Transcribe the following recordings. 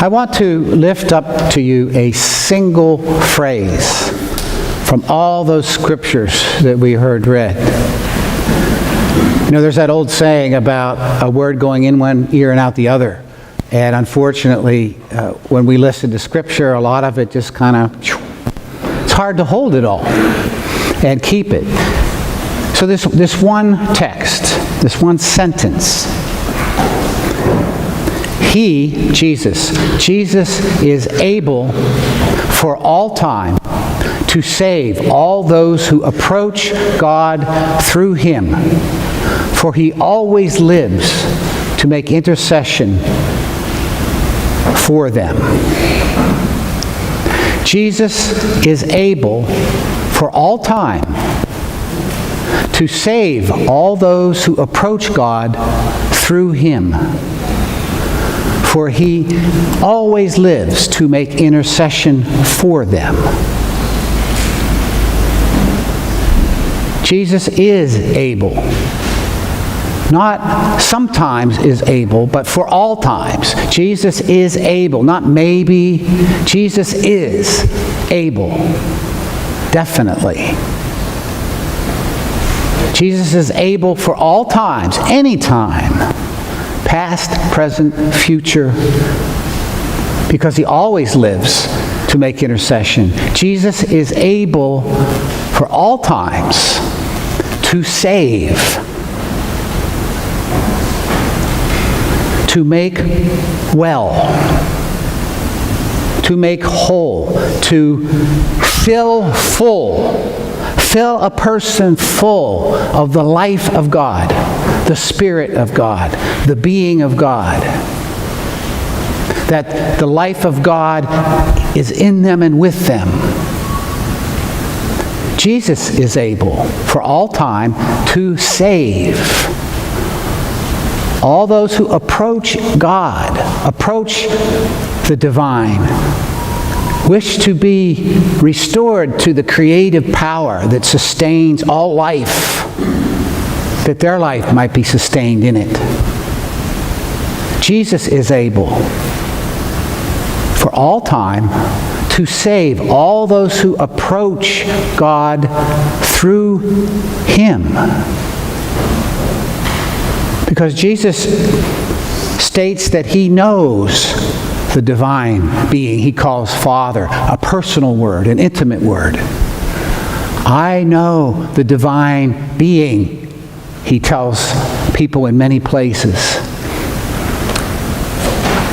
I want to lift up to you a single phrase from all those scriptures that we heard read. You know, there's that old saying about a word going in one ear and out the other. And unfortunately, when we listen to Scripture, a lot of it just kind of, it's hard to hold it all and keep it. So this one text, this one sentence, He, Jesus is able for all time to save all those who approach God through Him. For He always lives to make intercession for them. Jesus is able for all time to save all those who approach God through Him. For He always lives to make intercession for them. Jesus is able. Not sometimes is able, but for all times. Jesus is able. Not maybe. Jesus is able. Definitely. Jesus is able for all times, any time. Past, present, future. Because He always lives to make intercession. Jesus is able for all times to save, to make well, to make whole, to fill a person full of the life of God, the Spirit of God, the being of God. That the life of God is in them and with them. Jesus is able for all time to save all those who approach God, approach the divine, wish to be restored to the creative power that sustains all life, that their life might be sustained in it. Jesus is able for all time to save all those who approach God through Him. Because Jesus states that He knows the divine being He calls Father, a personal word, an intimate word. I know the divine being, He tells people in many places.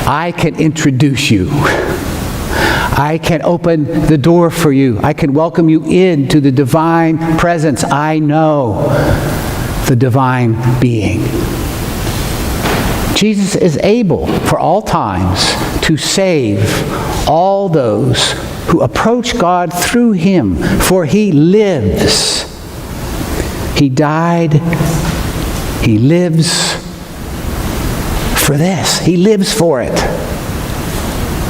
I can introduce you. I can open the door for you. I can welcome you into the divine presence. I know the divine being. Jesus is able for all times to save all those who approach God through Him, for He lives. He died. He lives for this. He lives for it.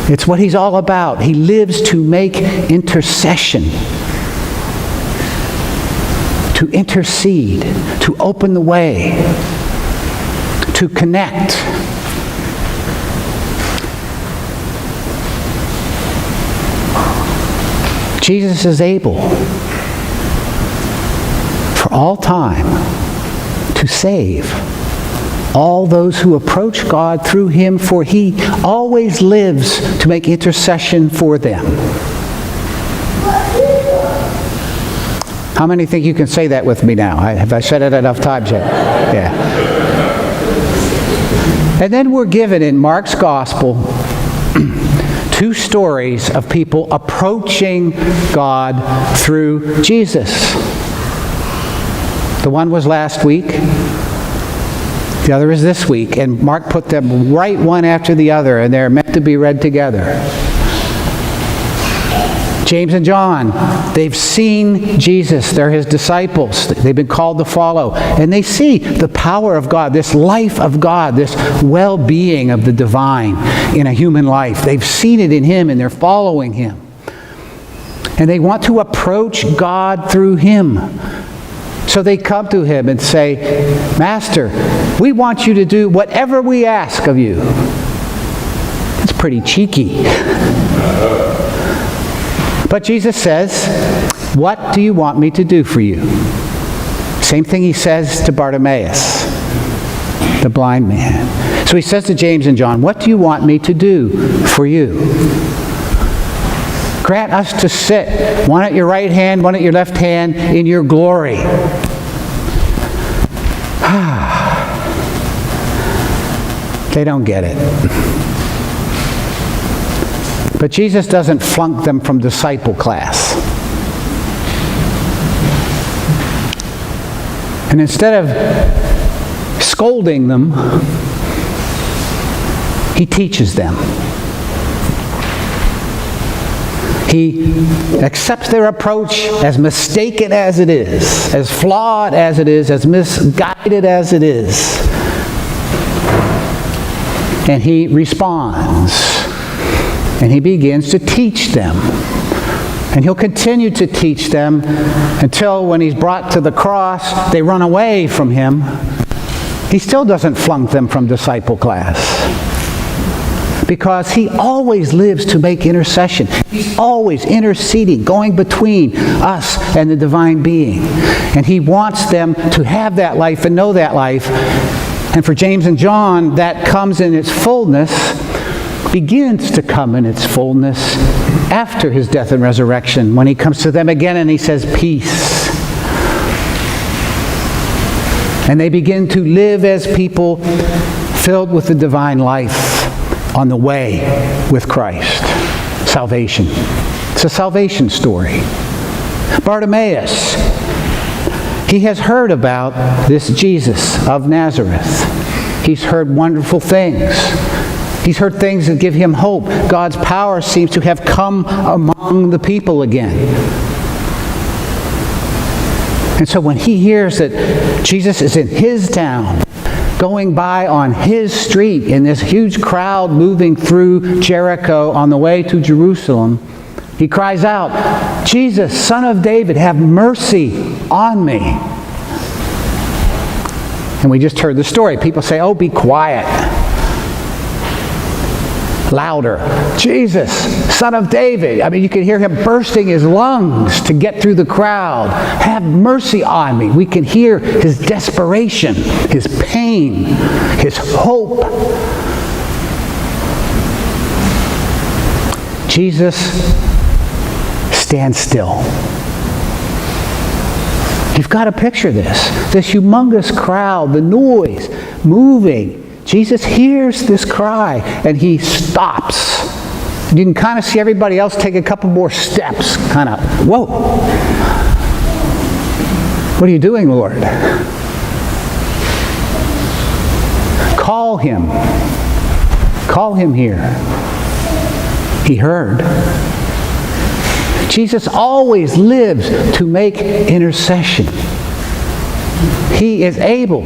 It's what He's all about. He lives to make intercession, to intercede, to open the way, to connect. Jesus is able for all time to save all those who approach God through Him, for He always lives to make intercession for them. How many think you can say that with me now? Have I said it enough times yet? Yeah. And then we're given in Mark's Gospel two stories of people approaching God through Jesus. The one was last week. The other is this week, and Mark put them right one after the other, and they're meant to be read together. James and John, they've seen Jesus. They're His disciples. They've been called to follow. And they see the power of God, this life of God, this well-being of the divine in a human life. They've seen it in Him, and they're following Him. And they want to approach God through Him. So they come to Him and say, Master, we want you to do whatever we ask of you. It's pretty cheeky. But Jesus says, what do you want me to do for you? Same thing he says to Bartimaeus, the blind man. So he says to James and John, what do you want me to do for you? Grant us to sit, one at your right hand, one at your left hand, in your glory. They don't get it. But Jesus doesn't flunk them from disciple class. And instead of scolding them, he teaches them. He accepts their approach as mistaken as it is, as flawed as it is, as misguided as it is. And he responds. And he begins to teach them. And he'll continue to teach them until when he's brought to the cross, they run away from him. He still doesn't flunk them from disciple class. Because he always lives to make intercession. He's always interceding, going between us and the divine being. And he wants them to have that life and know that life. And for James and John, that comes in its fullness, begins to come in its fullness after his death and resurrection, when he comes to them again and he says, peace. And they begin to live as people filled with the divine life on the way with Christ. Salvation. It's a salvation story. Bartimaeus, he has heard about this Jesus of Nazareth. He's heard wonderful things. He's heard things that give him hope. God's power seems to have come among the people again. And so when he hears that Jesus is in his town, going by on his street in this huge crowd moving through Jericho on the way to Jerusalem, he cries out, Jesus, Son of David, have mercy on me. And we just heard the story. People say, oh, be quiet. Louder. Jesus, Son of David. I mean, you can hear him bursting his lungs to get through the crowd. Have mercy on me. We can hear his desperation, his pain, his hope. Jesus stands still. You've got to picture this humongous crowd, the noise, moving. Jesus hears this cry and he stops. You can kind of see everybody else take a couple more steps, kind of, whoa. What are you doing, Lord? Call him. Call him here. He heard. Jesus always lives to make intercession. He is able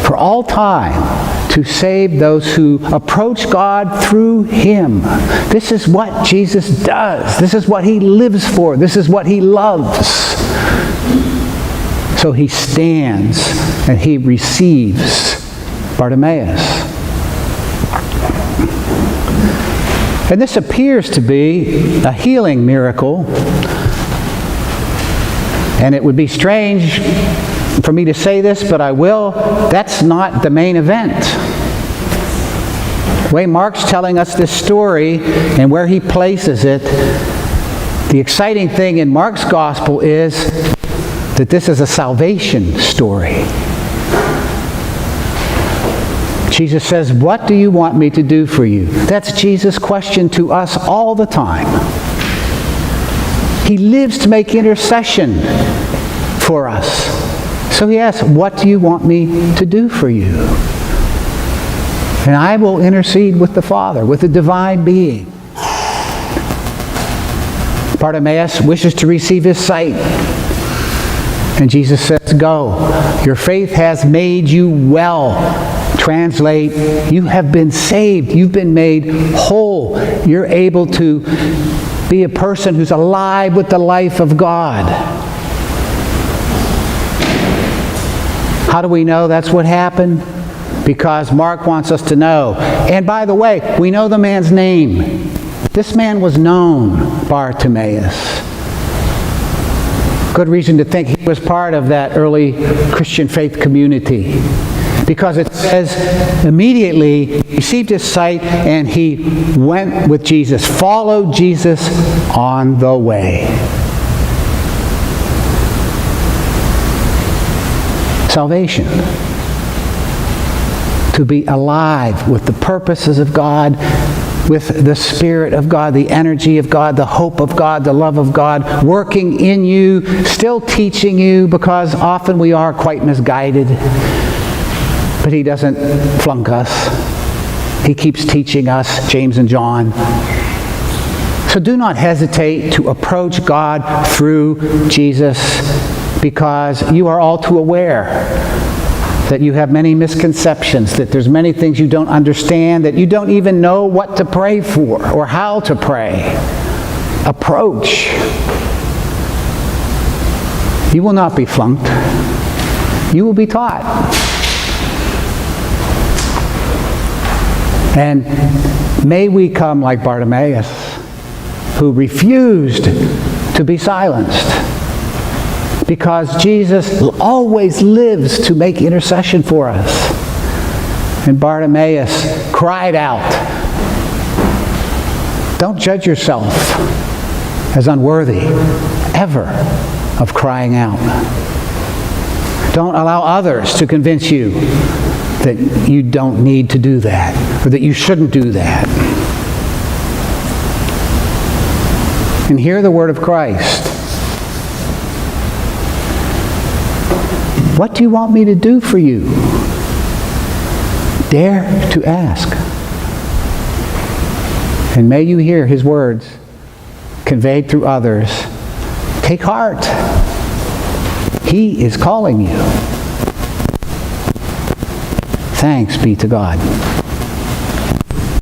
for all time to save those who approach God through him. This is what Jesus does. This is what he lives for. This is what he loves. So he stands and he receives Bartimaeus. And this appears to be a healing miracle. And it would be strange for me to say this, but I will. That's not the main event. The way Mark's telling us this story and where he places it, the exciting thing in Mark's gospel is that this is a salvation story. Jesus says, what do you want me to do for you? That's Jesus' question to us all the time. He lives to make intercession for us. So he asks, what do you want me to do for you? And I will intercede with the Father, with the divine being. Bartimaeus wishes to receive his sight. And Jesus says, go. Your faith has made you well. Translate, you have been saved. You've been made whole. You're able to be a person who's alive with the life of God. How do we know that's what happened? because Mark wants us to know. And by the way, we know the man's name. This man was known, Bartimaeus. Good reason to think he was part of that early Christian faith community, because it says immediately he received his sight and he went with Jesus, followed Jesus on the way. Salvation. To be alive with the purposes of God, with the Spirit of God, the energy of God, the hope of God, the love of God, working in you, still teaching you, because often we are quite misguided. But he doesn't flunk us. He keeps teaching us, James and John. So do not hesitate to approach God through Jesus, because you are all too aware that you have many misconceptions, that there's many things you don't understand, that you don't even know what to pray for or how to pray. Approach. You will not be flunked. You will be taught. And may we come like Bartimaeus, who refused to be silenced, because Jesus always lives to make intercession for us. And Bartimaeus cried out. Don't judge yourself as unworthy, ever, of crying out. Don't allow others to convince you that you don't need to do that, or that you shouldn't do that. And hear the word of Christ. What do you want me to do for you? Dare to ask. And may you hear his words conveyed through others. Take heart. He is calling you. Thanks be to God.